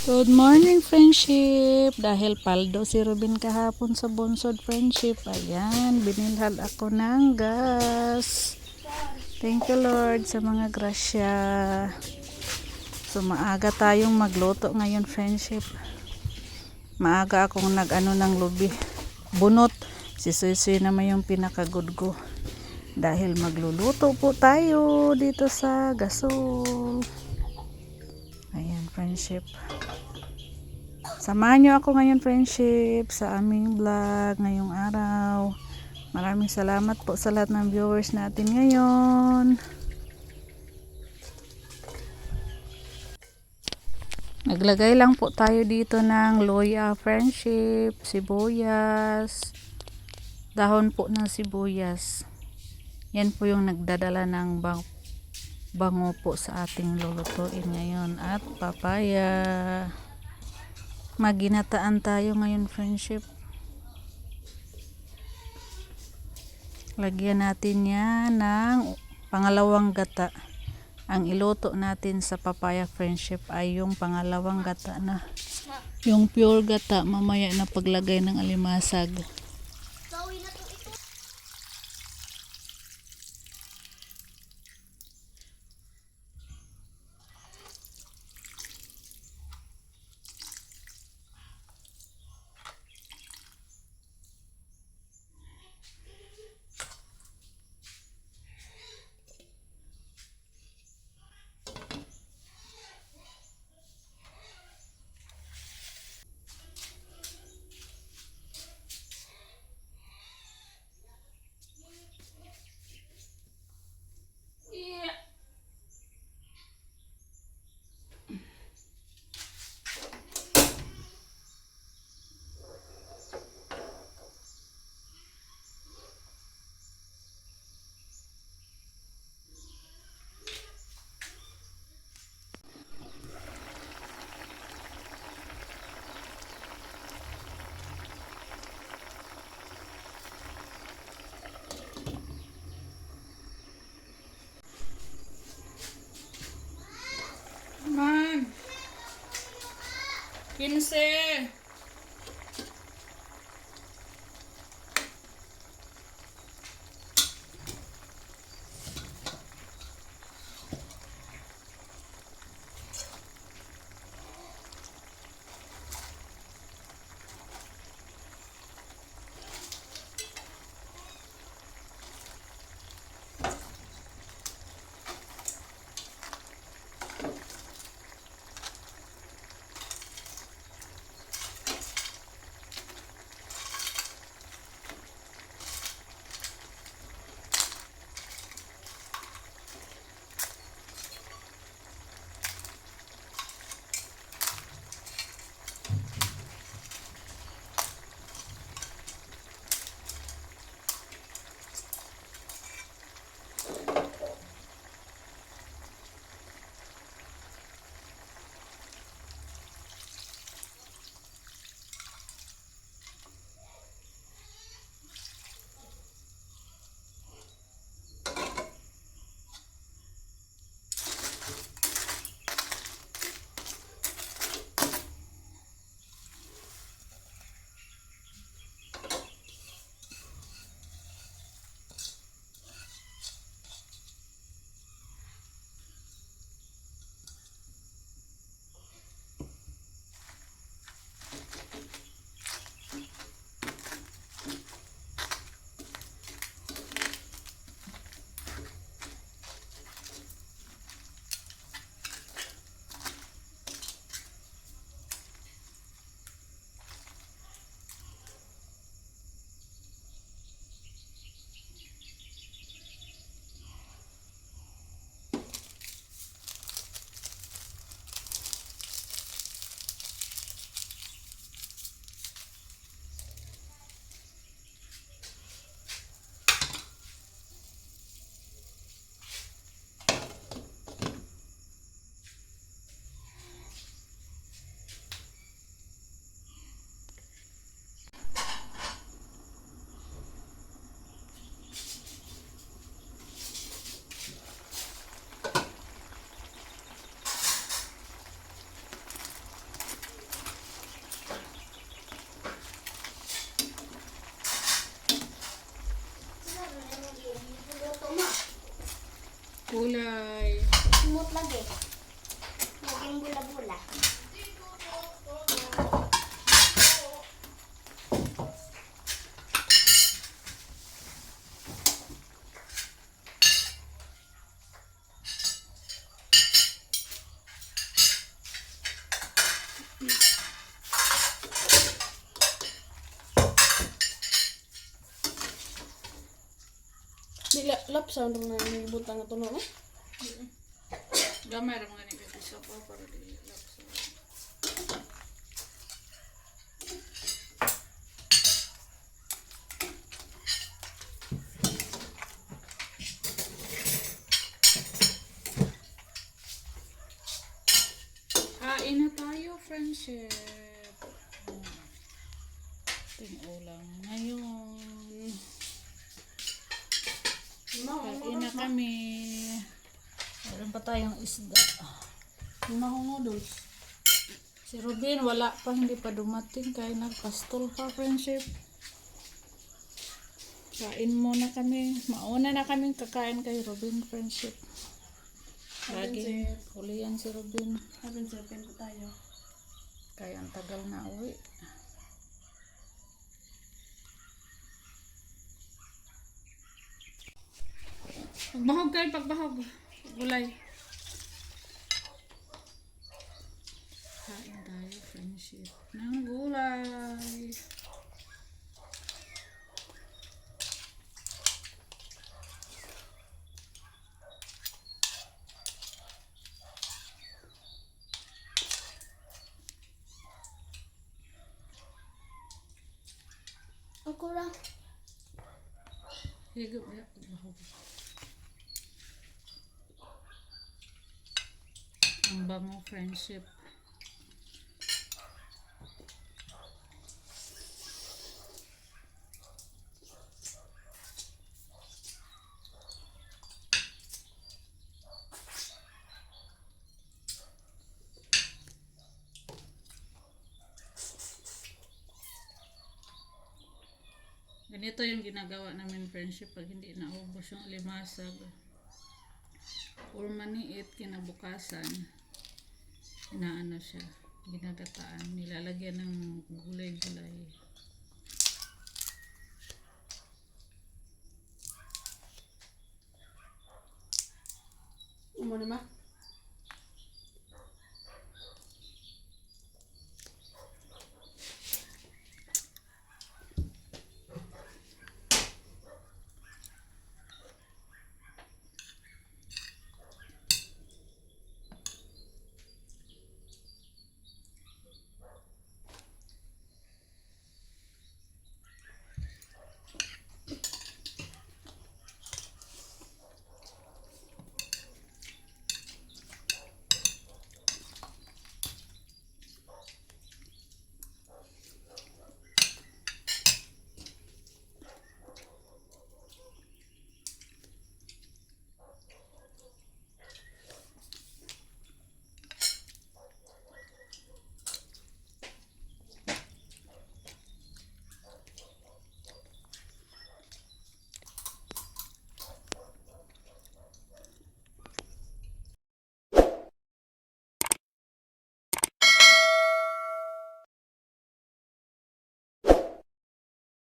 Good morning, friendship. Dahil paldo si Ruben kahapon sa Bonsod, friendship. Ayan, binilhan ako ng gas. Thank you, Lord, sa mga grasya. So, maaga tayong magluto ngayon, friendship. Maaga akong nag-ano ng lubi. Bunot. Si Suy naman yung pinakagudgo. Dahil magluluto po tayo dito sa gasol. Ayan, friendship. Samahan nyo ako ngayon, friendship, sa aming vlog ngayong araw. Maraming salamat po sa lahat ng viewers natin ngayon. Naglagay lang po tayo dito ng loya, friendship, sibuyas, dahon po ng sibuyas. Yan po yung nagdadala ng bango po sa ating lulutuin ngayon. At papaya. Maginataan tayo ngayon, friendship. Lagyan natin yan ng pangalawang gata. Ang iluto natin sa papaya, friendship, ay yung pangalawang gata na. Yung pure gata, mamaya na paglagay ng alimasag. Man, 15. pala. Di lapsa nung nangibutang ito no? Gamay ra mga nigati sa pa para di lapsa. Kain na tayo, friendship. Ting ulam ngayon. Kain na kami. Meron pa tayong isda. Mahong noodles. Si Robin wala pa, hindi pa dumating kaya nagpastol pa, friendship. Kain muna kami. Mauna na kaming kakain kay Robin, friendship. Lagi hulihan si Robin. Habang sirpin po tayo. Kaya ang tagal na uwi. Pagbahog kayo, pagbahog. Gulay. Kain tayo, friendship. Ng gulay. Ako lang. Higop na. Pagbahog. Ang bango, friendship. Ganito yung ginagawa namin, friendship, pag hindi naubos yung limasag or maniit kinabukasan, inaano siya, ginagataan, nilalagyan ng gulay-gulay. Umano ma?